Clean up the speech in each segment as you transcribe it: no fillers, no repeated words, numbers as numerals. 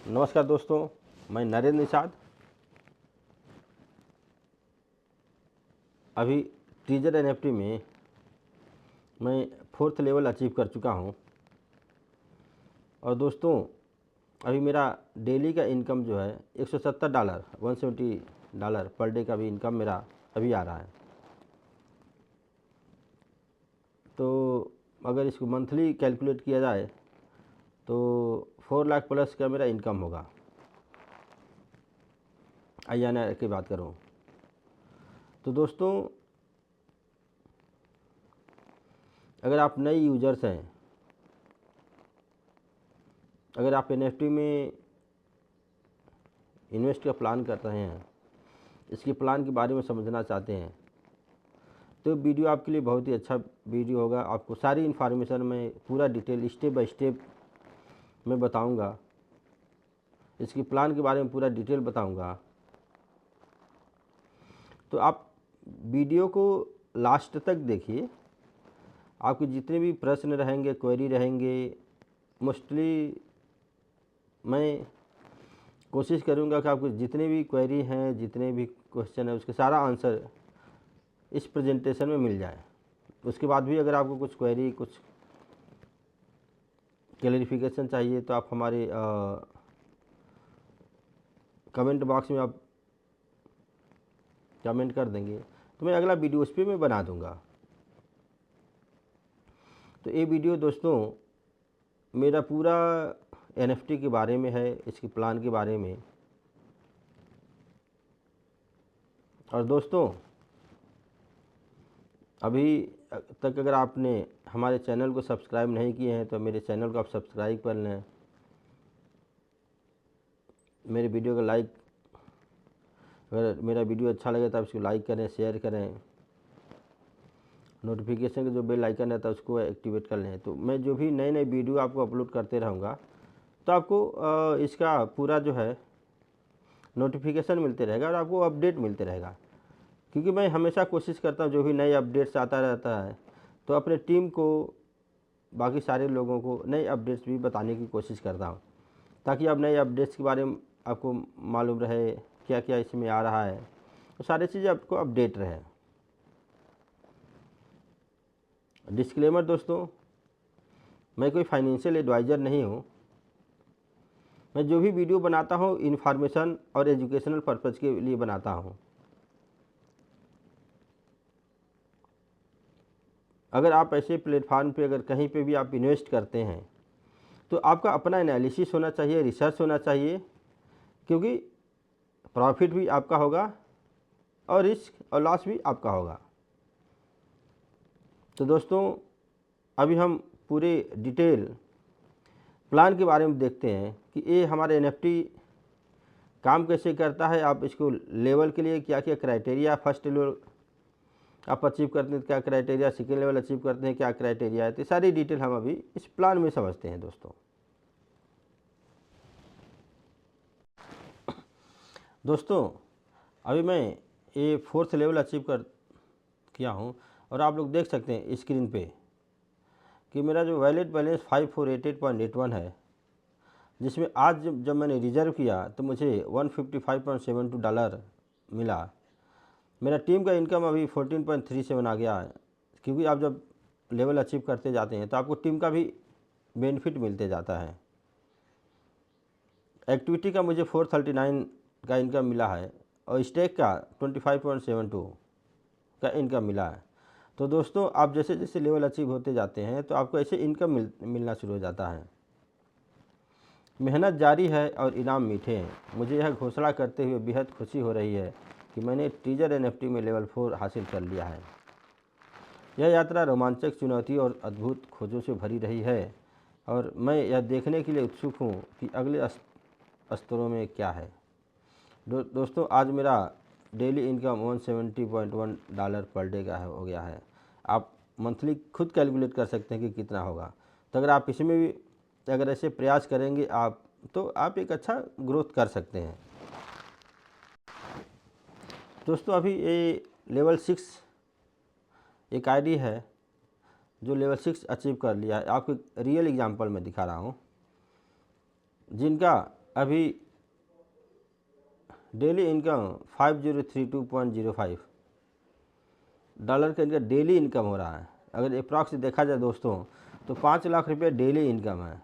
नमस्कार दोस्तों, मैं नरेंद्र निषाद। अभी टीजर एनएफटी में मैं 4th लेवल अचीव कर चुका हूं। और दोस्तों, अभी मेरा डेली का इनकम जो है $170 $170 पर डे का भी इनकम मेरा अभी आ रहा है। तो अगर इसको मंथली कैलकुलेट किया जाए तो 4 लाख प्लस का मेरा इनकम होगा। आईएनआर की बात करूं तो दोस्तों, अगर आप नए यूजर्स हैं, अगर आप एनएफटी में इन्वेस्ट का प्लान कर रहे हैं, इसके प्लान के बारे में समझना चाहते हैं, तो वीडियो आपके लिए बहुत ही अच्छा वीडियो होगा। आपको सारी इन्फॉर्मेशन मैं पूरा डिटेल स्टेप बाय स्टेप मैं बताऊंगा। इसके प्लान के बारे में पूरा डिटेल बताऊंगा। तो आप वीडियो को लास्ट तक देखिए। आपके जितने भी प्रश्न रहेंगे, क्वेरी रहेंगे, मोस्टली मैं कोशिश करूंगा कि आपको जितने भी क्वेरी हैं, जितने भी क्वेश्चन है, उसके सारा आंसर इस प्रेजेंटेशन में मिल जाए। उसके बाद भी अगर आपको कुछ क्वेरी, कुछ क्लैरिफिकेशन चाहिए तो आप हमारे कमेंट बॉक्स में आप कमेंट कर देंगे तो मैं अगला वीडियो उस पर मैं बना दूंगा। तो ये वीडियो दोस्तों मेरा पूरा एनएफटी के बारे में है, इसके प्लान के बारे में। और दोस्तों, अभी तक अगर आपने हमारे चैनल को सब्सक्राइब नहीं किए हैं तो मेरे चैनल को आप सब्सक्राइब कर लें। मेरे वीडियो को लाइक, अगर मेरा वीडियो अच्छा लगे तो आप इसको लाइक करें, शेयर करें। नोटिफिकेशन का जो बेल आइकन रहता है उसको एक्टिवेट कर लें। तो मैं जो भी नए नए वीडियो आपको अपलोड करते रहूँगा तो आपको इसका पूरा जो है नोटिफिकेशन मिलते रहेगा और आपको अपडेट मिलते रहेगा। क्योंकि मैं हमेशा कोशिश करता हूँ जो भी नए अपडेट्स आता रहता है तो अपने टीम को, बाकी सारे लोगों को नए अपडेट्स भी बताने की कोशिश करता हूँ, ताकि अब नए अपडेट्स के बारे में आपको मालूम रहे, क्या क्या इसमें आ रहा है, तो सारी चीज़ें आपको अपडेट रहे। डिस्क्लेमर दोस्तों, मैं कोई फाइनेंशियल एडवाइज़र नहीं हूँ। मैं जो भी वीडियो बनाता हूँ इन्फॉर्मेशन और एजुकेशनल पर्पज़ के लिए बनाता हूँ। अगर आप ऐसे प्लेटफार्म पे अगर कहीं पे भी आप इन्वेस्ट करते हैं तो आपका अपना एनालिसिस होना चाहिए, रिसर्च होना चाहिए, क्योंकि प्रॉफिट भी आपका होगा और रिस्क और लॉस भी आपका होगा। तो दोस्तों, अभी हम पूरे डिटेल प्लान के बारे में देखते हैं कि ये हमारे एनएफटी काम कैसे करता है। आप इसको लेवल के लिए क्या क्या क्राइटेरिया, फर्स्ट लेवल आप अचीव करते हैं क्या क्राइटेरिया, सेकेंड लेवल अचीव करते हैं क्या क्राइटेरिया है, तो सारी डिटेल हम अभी इस प्लान में समझते हैं। दोस्तों, अभी मैं ये 4th लेवल अचीव कर किया हूँ और आप लोग देख सकते हैं स्क्रीन पे कि मेरा जो वैलिड बैलेंस 5488.81 है, जिसमें आज जब मैंने रिजर्व किया तो मुझे $155.72 मिला। मेरा टीम का इनकम अभी 14.37 आ गया है, क्योंकि आप जब लेवल अचीव करते जाते हैं तो आपको टीम का भी बेनिफिट मिलते जाता है। एक्टिविटी का मुझे 439 का इनकम मिला है और स्टेक का 25.72 का इनकम मिला है। तो दोस्तों, आप जैसे जैसे लेवल अचीव होते जाते हैं तो आपको ऐसे इनकम मिलना शुरू हो जाता है। मेहनत जारी है और इनाम मीठे हैं। मुझे यह घोषणा करते हुए बेहद खुशी हो रही है कि मैंने टीजर एनएफटी में लेवल 4 हासिल कर लिया है। यह यात्रा रोमांचक, चुनौती और अद्भुत खोजों से भरी रही है और मैं यह देखने के लिए उत्सुक हूँ कि अगले स्तरों में क्या है। दोस्तों, आज मेरा डेली इनकम $170.1 पर डे का हो गया है। आप मंथली खुद कैलकुलेट कर सकते हैं कि कितना होगा। तो अगर आप इसमें भी अगर ऐसे प्रयास करेंगे आप, तो आप एक अच्छा ग्रोथ कर सकते हैं। दोस्तों, अभी ये लेवल 6 एक आईडी है जो लेवल 6 अचीव कर लिया है। आपको रियल एग्जांपल में दिखा रहा हूँ, जिनका अभी डेली इनकम 5032.05 डॉलर का इनका डेली इनकम हो रहा है। अगर अप्रॉक्स देखा जाए दोस्तों तो 5 लाख रुपये डेली इनकम है।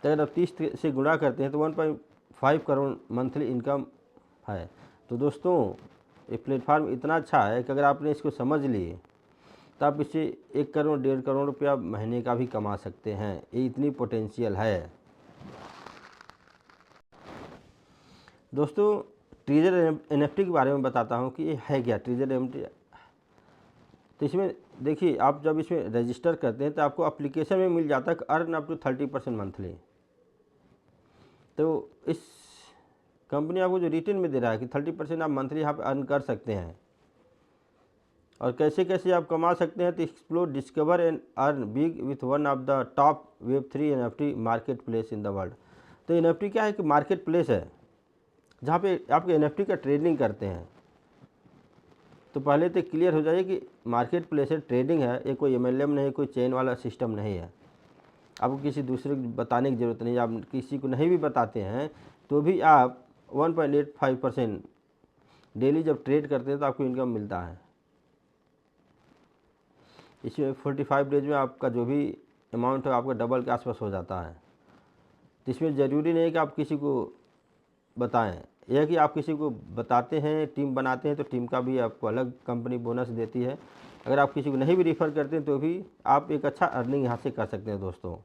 तो अगर आप 30 से गुणा करते हैं तो 1.5 करोड़ मंथली इनकम है। तो दोस्तों ये प्लेटफार्म इतना अच्छा है कि अगर आपने इसको समझ लिए तो आप इससे 1 करोड़ 1.5 करोड़ रुपया महीने का भी कमा सकते हैं। ये इतनी पोटेंशियल है दोस्तों। ट्रेजर एनएफटी के बारे में बताता हूँ कि ये है क्या ट्रेजर एनएफटी। तो इसमें देखिए, आप जब इसमें रजिस्टर करते हैं तो आपको एप्लीकेशन में मिल जाता है अर्न अप टू 30% मंथली। तो इस कंपनी आपको जो रिटर्न में दे रहा है कि 30% आप मंथली यहाँ पर अर्न कर सकते हैं। और कैसे कैसे आप कमा सकते हैं, तो explore discover and earn big with one of the top Web3 NFT market place in the world. तो एनएफटी क्या है कि मार्केट प्लेस है जहाँ पे आपके एनएफटी का ट्रेडिंग करते हैं। तो पहले तो क्लियर हो जाइए कि मार्केट प्लेस है, ट्रेडिंग है, ये कोई एमएलएम नहीं, कोई चेन वाला सिस्टम नहीं है। आपको किसी दूसरे को बताने की ज़रूरत नहीं। आप किसी को नहीं भी बताते हैं तो भी आप 1.85% डेली जब ट्रेड करते हैं तो आपको इनकम मिलता है। इसमें 45 डेज में आपका जो भी अमाउंट है आपका डबल के आसपास हो जाता है। तो इसमें ज़रूरी नहीं है कि आप किसी को बताएं, यह कि आप किसी को बताते हैं, टीम बनाते हैं तो टीम का भी आपको अलग कंपनी बोनस देती है। अगर आप किसी को नहीं भी रिफ़र करते हैं तो भी आप एक अच्छा अर्निंग यहाँ से कर सकते हैं दोस्तों।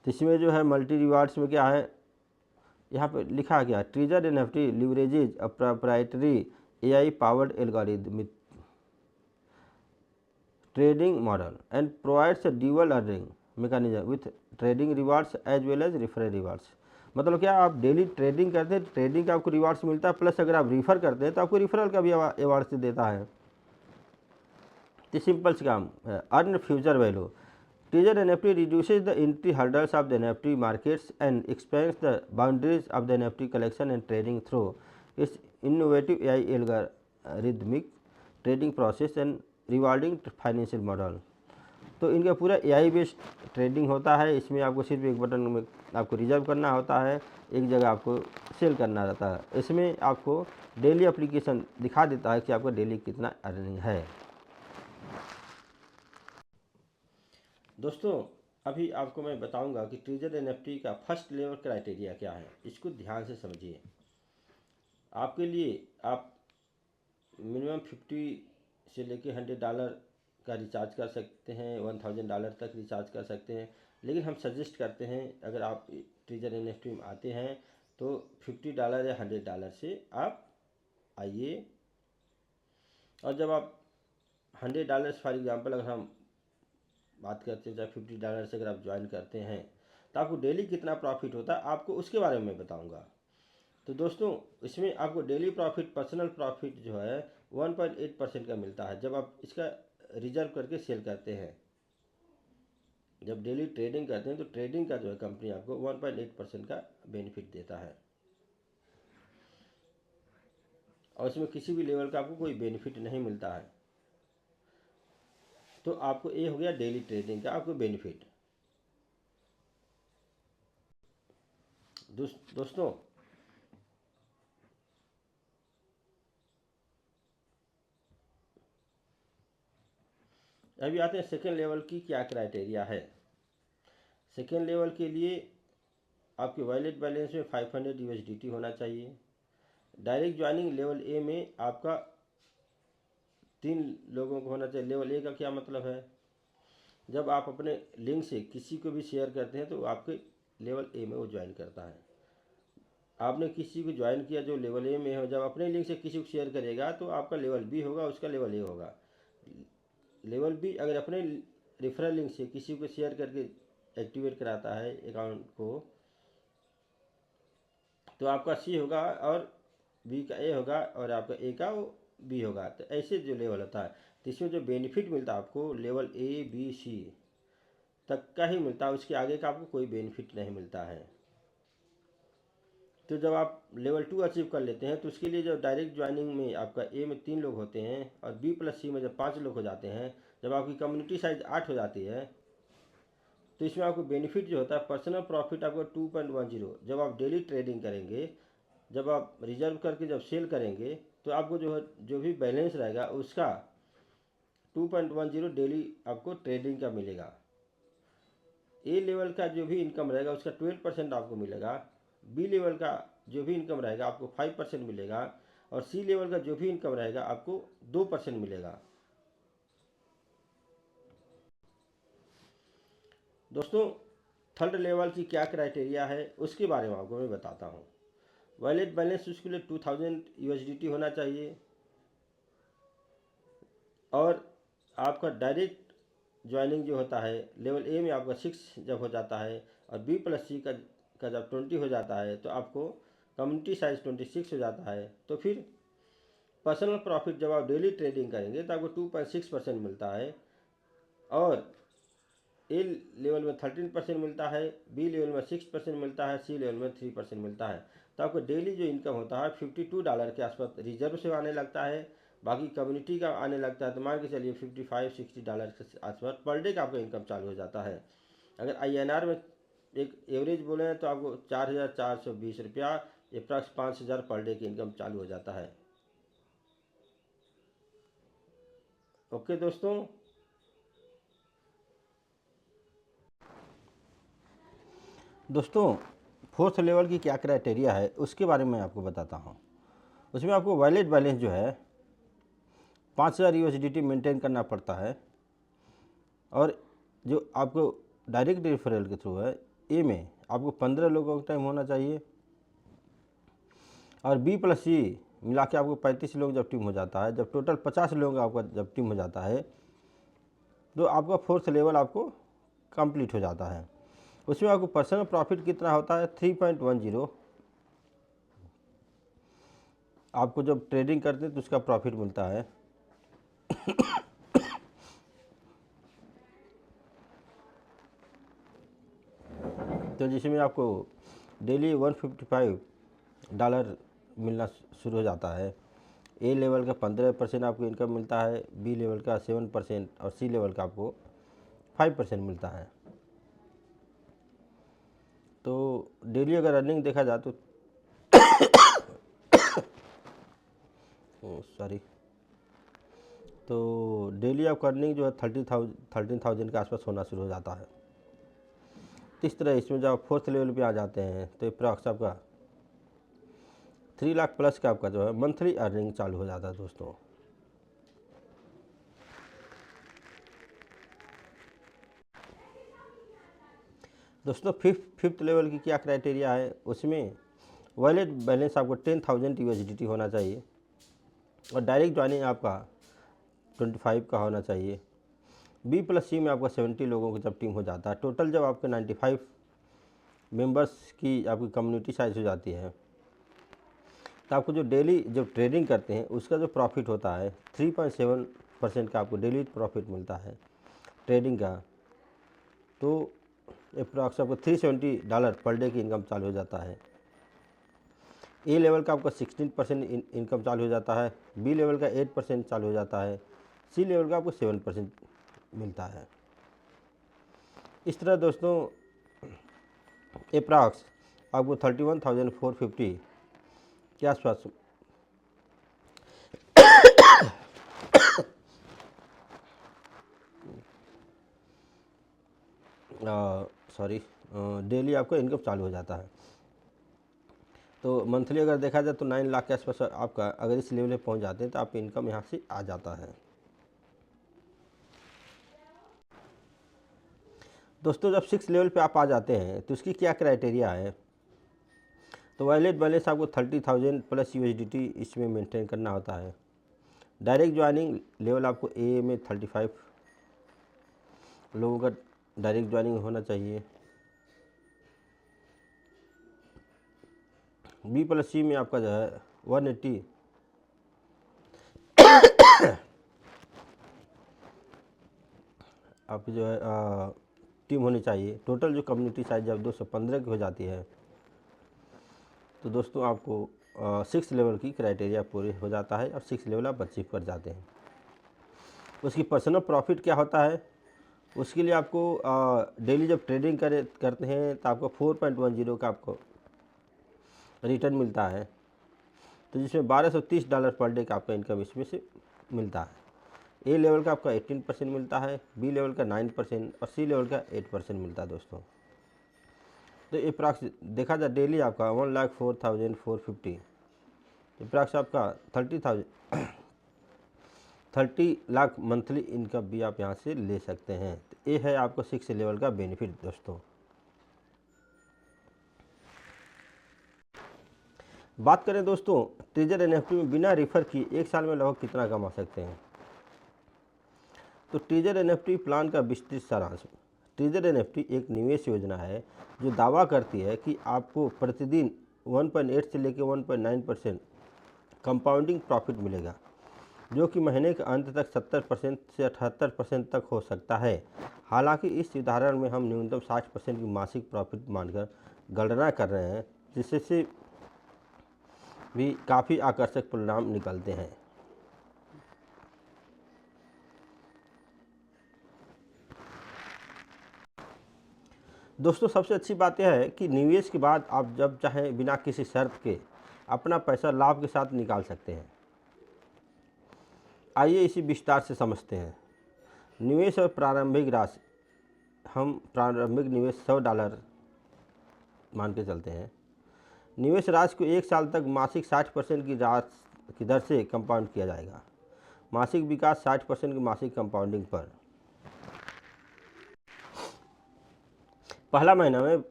तो इसमें जो है मल्टी रिवार्ड्स में क्या है, यहाँ पे लिखा गया Treasure NFT leverages a proprietary AI powered algorithm trading model and provides a dual earning mechanism with trading rewards as well as referral rewards। मतलब क्या, आप डेली ट्रेडिंग करते हैं, ट्रेडिंग का आपको रिवार्ड्स मिलता है, प्लस अगर आप रिफ़र करते हैं तो आपको रिफरल का भी अवार्ड्स देता है। तो सिंपल से काम है, earn future value. Treasure NFT reduces the entry hurdles of the NFT markets and expends the boundaries of the NFT collection and trading through it's innovative AI algorithmic trading process and rewarding financial model. तो इनका पूरा AI based trading होता है। इसमें आपको सिर्फ एक button में आपको रिजर्व करना होता है, एक जगह आपको सेल करना रहता है। इसमें आपको डेली एप्लीकेशन दिखा देता है कि आपका डेली कितना अर्निंग है। दोस्तों अभी आपको मैं बताऊंगा कि ट्रेजर एनएफटी का फर्स्ट लेवल क्राइटेरिया क्या है, इसको ध्यान से समझिए। आपके लिए आप मिनिमम 50 से लेके $100 का रिचार्ज कर सकते हैं, $1000 तक रिचार्ज कर सकते हैं। लेकिन हम सजेस्ट करते हैं अगर आप ट्रेजर एनएफटी में आते हैं तो $50 या $100 से आप आइए। और जब आप $100 फॉर एग्जांपल अगर हम बात करते हैं, चाहे $50 से अगर आप ज्वाइन करते हैं तो आपको डेली कितना प्रॉफिट होता है आपको उसके बारे में मैं बताऊँगा। तो दोस्तों इसमें आपको डेली प्रॉफिट, पर्सनल प्रॉफिट जो है 1.8% का मिलता है जब आप इसका रिजर्व करके सेल करते हैं। जब डेली ट्रेडिंग करते हैं तो ट्रेडिंग का जो है कंपनी आपको 1.8% का बेनिफिट देता है और इसमें किसी भी लेवल का आपको कोई बेनिफिट नहीं मिलता है। तो आपको ये हो गया डेली ट्रेडिंग का आपको बेनिफिट। दोस्तों अभी आते हैं सेकेंड लेवल की क्या क्राइटेरिया है। सेकेंड लेवल के लिए आपके वॉलेट बैलेंस में 500 USDT होना चाहिए। डायरेक्ट ज्वाइनिंग लेवल ए में आपका 3 लोगों को होना चाहिए। लेवल ए का क्या मतलब है, जब आप अपने लिंक से किसी को भी शेयर करते हैं तो आपके लेवल ए में वो ज्वाइन करता है। आपने किसी को ज्वाइन किया जो लेवल ए में हो, जब अपने लिंक से किसी को शेयर करेगा तो आपका लेवल बी होगा, उसका लेवल ए होगा। लेवल बी अगर अपने रेफरल लिंक से किसी को शेयर करके एक्टिवेट कराता है अकाउंट को तो आपका सी होगा और बी का ए होगा और आपका ए का वो बी होगा। तो ऐसे जो लेवल होता है तो इसमें जो बेनिफिट मिलता है आपको लेवल ए बी सी तक का ही मिलता है, उसके आगे का आपको कोई बेनिफिट नहीं मिलता है। तो जब आप लेवल 2 अचीव कर लेते हैं तो उसके लिए जब डायरेक्ट ज्वाइनिंग में आपका ए में 3 लोग होते हैं और बी प्लस सी में जब 5 लोग हो जाते हैं, जब आपकी कम्युनिटी साइज 8 हो जाती है तो इसमें आपको बेनिफिट जो होता है पर्सनल प्रॉफिट आपको 2.10, जब आप डेली ट्रेडिंग करेंगे, जब आप रिजर्व करके जब सेल करेंगे तो आपको जो है जो भी बैलेंस रहेगा उसका 2.10 डेली आपको ट्रेडिंग का मिलेगा। ए लेवल का जो भी इनकम रहेगा उसका 12% आपको मिलेगा। बी लेवल का जो भी इनकम रहेगा आपको 5% मिलेगा। और सी लेवल का जो भी इनकम रहेगा आपको 2% मिलेगा। दोस्तों, थर्ड लेवल की क्या क्राइटेरिया है उसके बारे में आपको मैं बताता हूँ। वॉलेट बैलेंस उसके लिए 2000 USDT होना चाहिए। और आपका डायरेक्ट ज्वाइनिंग जो होता है लेवल ए में आपका 6 जब हो जाता है और बी प्लस सी का जब 20 हो जाता है तो आपको कम्युनिटी साइज 26 हो जाता है। तो फिर पर्सनल प्रॉफिट जब आप डेली ट्रेडिंग करेंगे तो आपको 2.6% मिलता है। और ए लेवल में 13% मिलता है, बी लेवल में 6% मिलता है, सी लेवल में 3% मिलता है। तो आपको डेली जो इनकम होता है $52 के आसपास रिजर्व से आने लगता है। बाकी कम्युनिटी का आने लगता है तो मान के चलिए $55-60 के आसपास पर डे का आपका इनकम चालू हो जाता है। अगर INR में एक एवरेज बोले तो आपको 4,420 रुपया अप्रॉक्स 5,000 पर डे की इनकम चालू हो जाता है। ओके दोस्तों, फोर्थ लेवल की क्या क्राइटेरिया है उसके बारे में आपको बताता हूँ। उसमें आपको वॉलेट बैलेंस जो है 5,000 USDT मेंटेन करना पड़ता है। और जो आपको डायरेक्ट रेफरल के थ्रू है ए में आपको 15 लोगों का टाइम होना चाहिए। और बी प्लस सी मिला के आपको 35 लोग जब टीम हो जाता है, जब टोटल 50 लोगों का आपका जब टीम हो जाता है तो आपका फोर्थ लेवल आपको कंप्लीट हो जाता है। उसमें आपको पर्सनल प्रॉफिट कितना होता है 3.10। आपको जब ट्रेडिंग करते हैं तो उसका प्रॉफिट मिलता है। तो जिसमें आपको डेली $155 मिलना शुरू हो जाता है। ए लेवल का 15% आपको इनकम मिलता है, बी लेवल का 7% और सी लेवल का आपको 5% मिलता है। तो डेली अगर अर्निंग देखा जाए तो सॉरी, तो डेली आपका अर्निंग जो है 13,000 के आसपास होना शुरू हो जाता है। इस तरह इसमें जब आप फोर्थ लेवल पे आ जाते हैं तो अप्रॉक्स आपका 3 लाख प्लस का आपका जो है मंथली अर्निंग चालू हो जाता है दोस्तों। फिफ्थ लेवल की क्या क्राइटेरिया है उसमें वॉलेट बैलेंस आपको 10,000 USDT होना चाहिए। और डायरेक्ट ज्वाइनिंग आपका 25 का होना चाहिए। बी प्लस सी में आपका 70 लोगों की जब टीम हो जाता है, टोटल जब आपके 95 मेंबर्स की आपकी कम्युनिटी साइज हो जाती है तो आपको जो डेली जब ट्रेडिंग करते हैं उसका जो प्रॉफिट होता है 3.7% का आपको डेली प्रॉफिट मिलता है ट्रेडिंग का। तो अप्रॉक्स आपको $370 पर डे की इनकम चालू हो जाता है। ए लेवल का आपका 16% इनकम चालू हो जाता है, बी लेवल का 8% चालू हो जाता है, सी लेवल का आपको 7% मिलता है। इस तरह दोस्तों अप्रॉक्स आपको 31,450 के आसपास डेली आपको इनकम चालू हो जाता है। तो मंथली अगर देखा जाए तो 9 लाख के आसपास आपका अगर इस लेवल पे पहुंच जाते हैं तो आपका इनकम यहाँ से आ जाता है। दोस्तों, जब 6 लेवल पे आप आ जाते हैं तो उसकी क्या क्राइटेरिया है। तो वॉलेट बैलेंस आपको 30,000 प्लस USDT इसमें मेंटेन करना होता है। डायरेक्ट ज्वाइनिंग लेवल आपको ए में 35 लोगों का डायरेक्ट ज्वाइनिंग होना चाहिए। बी प्लस सी में आपका जो है 180 आपकी जो है टीम होनी चाहिए। टोटल जो कम्युनिटी साइज जब 215 की हो जाती है तो दोस्तों आपको 6 लेवल की क्राइटेरिया पूरी हो जाता है और 6 लेवल आप अचीव कर जाते हैं। उसकी पर्सनल प्रॉफिट क्या होता है उसके लिए आपको डेली जब ट्रेडिंग करते हैं तो आपको 4.10 का आपको रिटर्न मिलता है। तो जिसमें $1230 पर डे का आपका इनकम इसमें से मिलता है। ए लेवल का आपका 18% मिलता है, बी लेवल का 9% और सी लेवल का 8% मिलता है दोस्तों। तो अप्रॉक्स देखा जाए डेली आपका 1,04,450 अप्रॉक्स आपका 30 लाख मंथली इनकम भी आप यहाँ से ले सकते हैं। तो ये है आपको 6 लेवल का बेनिफिट दोस्तों। बात करें दोस्तों ट्रेजर एनएफटी में बिना रेफर किए 1 साल में लगभग कितना कमा सकते हैं। तो ट्रेजर एनएफटी प्लान का विस्तृत सारांश। ट्रेजर एनएफटी एक निवेश योजना है जो दावा करती है कि आपको प्रतिदिन 1.8 से लेकर 1.9% कंपाउंडिंग प्रॉफिट मिलेगा, जो कि महीने के अंत तक 70% से 78% तक हो सकता है। हालांकि इस उदाहरण में हम न्यूनतम 60% की मासिक प्रॉफिट मानकर गणना कर रहे हैं, जिससे भी काफ़ी आकर्षक परिणाम निकलते हैं। दोस्तों सबसे अच्छी बात यह है कि निवेश के बाद आप जब चाहें बिना किसी शर्त के अपना पैसा लाभ के साथ निकाल सकते हैं। आइए इसी विस्तार से समझते हैं। निवेश और प्रारंभिक राशि। हम प्रारंभिक निवेश $100 मान के चलते हैं। निवेश राशि को 1 साल तक मासिक 60% की दर से कंपाउंड किया जाएगा। मासिक विकास 60% की मासिक कंपाउंडिंग पर। पहला महीना में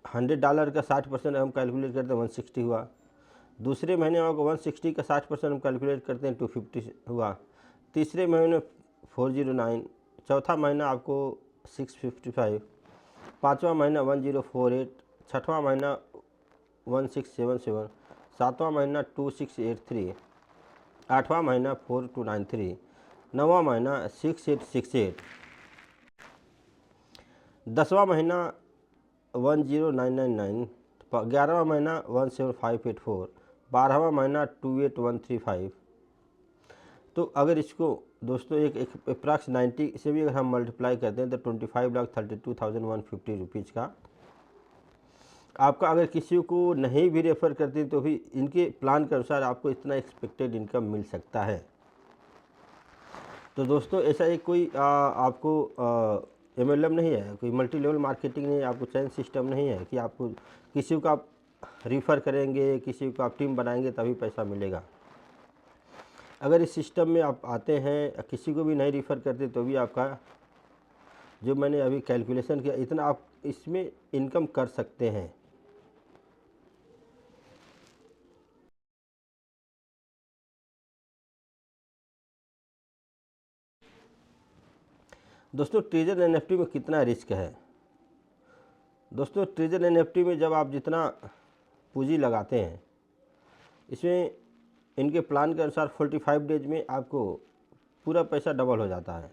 $100 का 60% हम कैलकुलेट करते हैं 160 हुआ। दूसरे महीने में आपको 160 का 60% हम कैलकुलेट करते हैं 250 हुआ। तीसरे महीने 409। चौथा महीना आपको 655। पाँचवा महीना 1048। छठवां महीना 1677। सातवां महीना 2683। आठवां महीना 4293। नौवां महीना 6868। 10वां महीना 10999। 11वां महीना 17584। 12वां महीना 28135। तो अगर इसको दोस्तों एक अप्रॉक्स 90 से भी अगर हम मल्टीप्लाई करते हैं तो 25,32,150 का आपका, अगर किसी को नहीं भी रेफ़र करते तो भी इनके प्लान के अनुसार आपको इतना एक्सपेक्टेड इनकम मिल सकता है। तो दोस्तों ऐसा एक कोई आपको MLM नहीं है, कोई मल्टी लेवल मार्केटिंग नहीं है, आपको चैन सिस्टम नहीं है कि आपको किसी को आप रिफ़र करेंगे, किसी को आप टीम बनाएंगे तभी पैसा मिलेगा। अगर इस सिस्टम में आप आते हैं, किसी को भी नहीं रिफ़र करते तो भी आपका जो मैंने अभी कैलकुलेशन किया इतना आप इसमें इनकम कर सकते हैं। दोस्तों ट्रेजर एनएफटी में कितना रिस्क है। दोस्तों ट्रेजर एनएफटी में जब आप जितना पूंजी लगाते हैं, इसमें इनके प्लान के अनुसार 45 डेज में आपको पूरा पैसा डबल हो जाता है।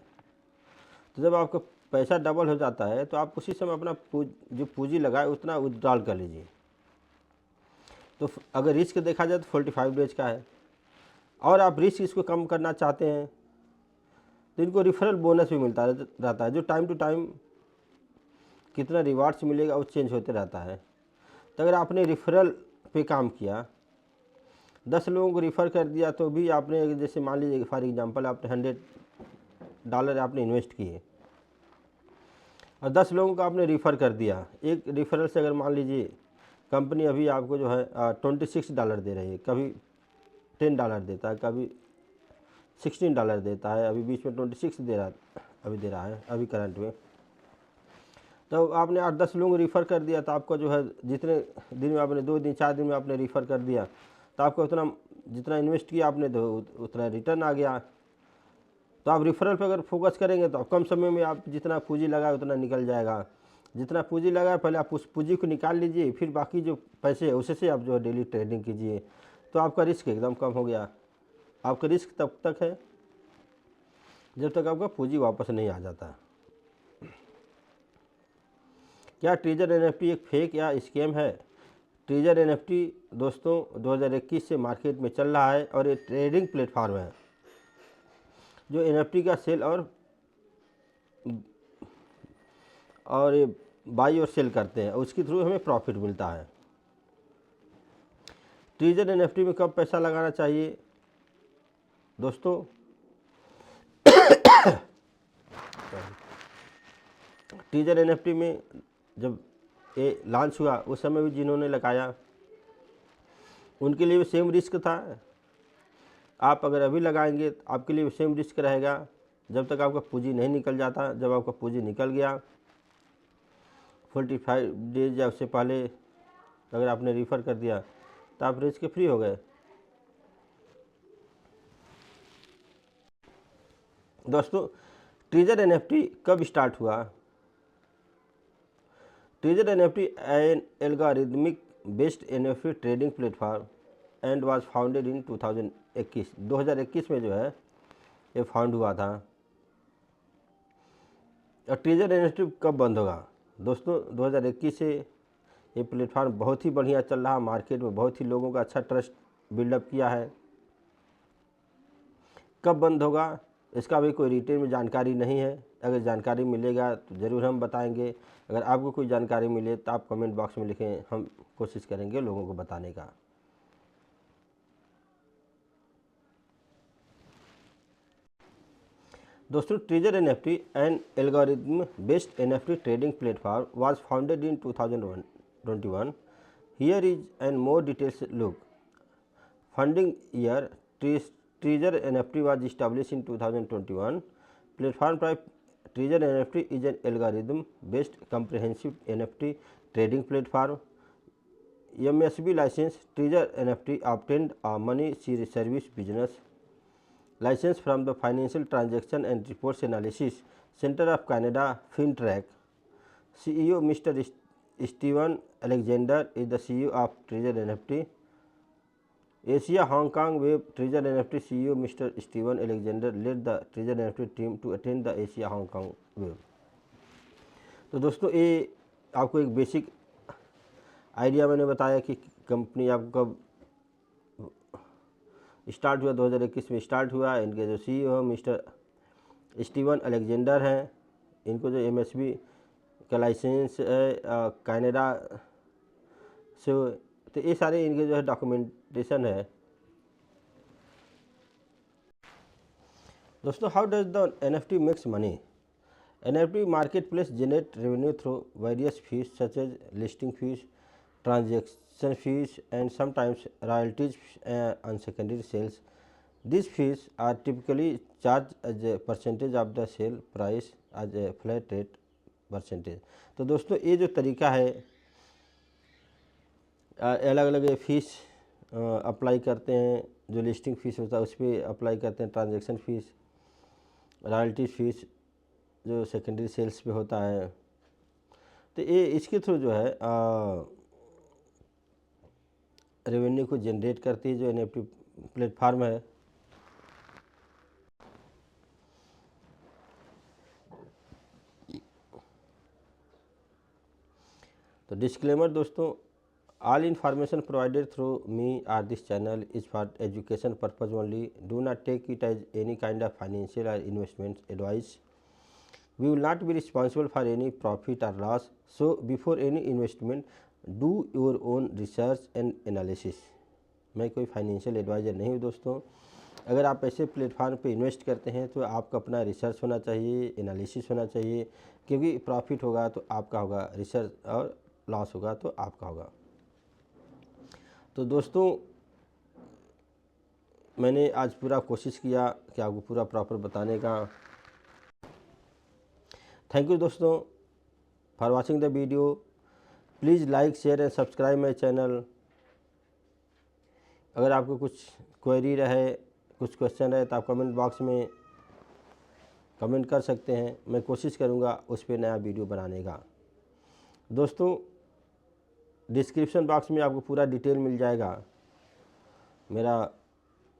तो जब आपका पैसा डबल हो जाता है तो आप उसी समय अपना जो पूंजी लगाए उतना विड्रॉल कर लीजिए। तो अगर रिस्क देखा जाए तो 45 डेज का है, और आप रिस्क इसको कम करना चाहते हैं तो इनको रिफरल बोनस भी मिलता रहता है, जो टाइम टू टाइम कितना रिवार्ड्स मिलेगा वो चेंज होते रहता है। तो अगर आपने रिफरल पे काम किया, 10 लोगों को रिफ़र कर दिया, तो भी आपने जैसे मान लीजिए फॉर एग्जांपल आपने $100 आपने इन्वेस्ट किए और 10 लोगों को आपने रिफ़र कर दिया। एक रिफरल से अगर मान लीजिए कंपनी अभी आपको जो है $26 दे रही है, कभी $10 देता है, कभी $16 देता है, अभी बीच में 26 दे रहा है अभी करंट में। तो आपने 8-10 लोगों को रिफ़र कर दिया, तो आपका जो है जितने दिन में आपने 2 दिन 4 दिन में आपने रिफ़र कर दिया तो आपको उतना जितना इन्वेस्ट किया आपने तो उतना रिटर्न आ गया। तो आप रिफरल पे अगर फोकस करेंगे तो कम समय में आप जितना पूंजी लगाए उतना निकल जाएगा। जितना पूंजी लगाए पहले आप उस पूंजी को निकाल लीजिए, फिर बाकी जो पैसे है उसी से आप जो है डेली ट्रेडिंग कीजिए, तो आपका रिस्क एकदम कम हो गया। आपका रिस्क तब तक है जब तक आपका पूंजी वापस नहीं आ जाता। क्या ट्रेजर एनएफटी एक फेक या स्कैम है। ट्रेजर एनएफटी दोस्तों 2021 से मार्केट में चल रहा है और ये ट्रेडिंग प्लेटफॉर्म है जो एनएफटी का सेल और और बाई और सेल करते हैं, उसके थ्रू हमें प्रॉफिट मिलता है। ट्रेजर एनएफटी में कब पैसा लगाना चाहिए दोस्तों? ट्रेजर एनएफटी में जब ये लॉन्च हुआ उस समय भी जिन्होंने लगाया उनके लिए भी सेम रिस्क था। आप अगर अभी लगाएंगे तो आपके लिए भी सेम रिस्क रहेगा जब तक आपका पूंजी नहीं निकल जाता। जब आपका पूंजी निकल गया 45 डेज या उससे पहले अगर आपने रिफ़र कर दिया तो आप रिस्क फ्री हो गए। दोस्तों ट्रेजर एनएफटी कब स्टार्ट हुआ? Treasure NFT an algorithmic based NFT trading platform and was founded in 2021 में जो है ये फाउंड हुआ था। और ट्रेजर एनएफटी कब बंद होगा? दोस्तों 2021 से ये प्लेटफॉर्म बहुत ही बढ़िया चल रहा, मार्केट में बहुत ही लोगों का अच्छा ट्रस्ट बिल्डअप किया है। कब बंद होगा इसका भी कोई डिटेल में जानकारी नहीं है। अगर जानकारी मिलेगा तो ज़रूर हम बताएंगे। अगर आपको कोई जानकारी मिले तो आप कमेंट बॉक्स में लिखें, हम कोशिश करेंगे लोगों को बताने का। दोस्तों treasure NFT an algorithm based NFT trading platform was founded in 2021। Here is an more details look. Funding year treasure NFT was established in 2021. Platform type Trezor NFT is an algorithm-based comprehensive NFT trading platform. MSB license Trezor NFT obtained a money service business license from the Financial Transaction and Reports Analysis Center of Canada FinTrack. CEO Mr. Steven Alexander is the CEO of Trezor NFT. Asia Hong Kong Web Trezor NFT CEO Mr. Steven Alexander led the Trezor NFT team to attend the Asia Hong Kong Web। तो दोस्तों ये आपको एक basic idea मैंने बताया कि company आपको कब स्टार्ट हुआ। 2021 में स्टार्ट हुआ। इनके जो CEO मिस्टर स्टीवन अलेक्जेंडर हैं, इनको जो MSB का लाइसेंस है कनाडा से, तो ये सारे इनके जो है डॉक्यूमेंटेशन है। दोस्तों how does the NFT makes money? NFT market place generate revenue through various fees such as listing fees, transaction fees, and sometimes royalties on secondary sales. These fees are typically charged as a percentage of the sale price as a flat rate percentage। तो दोस्तों ये जो तरीका है अलग अलग fees apply करते हैं। जो लिस्टिंग फ़ीस होता है उस पर अप्लाई करते हैं, ट्रांजैक्शन फ़ीस, रॉयल्टी फ़ीस जो सेकेंडरी सेल्स पे होता है। तो ये इसके थ्रू जो है रेवेन्यू को जनरेट करती है जो एनएफटी प्लेटफार्म है। तो डिस्क्लेमर दोस्तों, all information provided through me or this channel is for education purpose only. Do not take it as any kind of financial और investment advice. We will not be responsible for any profit और loss. So before any investment do your own research and analysis. मैं कोई financial adviser नहीं हूँ दोस्तों। अगर आप ऐसे प्लेटफार्म पे इन्वेस्ट करते हैं तो आपका अपना रिसर्च होना चाहिए, एनालिसिस होना चाहिए, क्योंकि प्रॉफिट होगा तो आपका होगा, रिसर्च और लॉस होगा तो आपका होगा। तो दोस्तों मैंने आज पूरा कोशिश किया कि आपको पूरा प्रॉपर बताने का। थैंक यू दोस्तों for watching the video. Please like share and subscribe my channel. अगर आपको कुछ क्वेरी रहे, कुछ क्वेश्चन रहे तो आप कमेंट बॉक्स में कमेंट कर सकते हैं। मैं कोशिश करूंगा उस पर नया वीडियो बनाने का। दोस्तों डिस्क्रिप्शन बॉक्स में आपको पूरा डिटेल मिल जाएगा, मेरा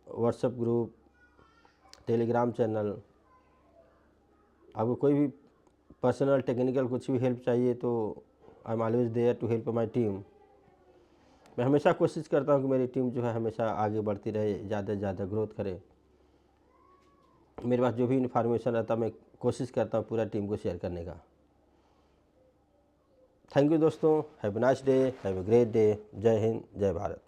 व्हाट्सएप ग्रुप, टेलीग्राम चैनल। आपको कोई भी पर्सनल टेक्निकल कुछ भी हेल्प चाहिए तो I am always there to help my team. मैं हमेशा कोशिश करता हूँ कि मेरी टीम जो है हमेशा आगे बढ़ती रहे, ज़्यादा से ज़्यादा ग्रोथ करे। मेरे पास जो भी इन्फॉर्मेशन रहता मैं कोशिश करता हूँ पूरा टीम को शेयर करने का। थैंक यू दोस्तों, have a nice day, have a great day. जय हिंद, जय भारत।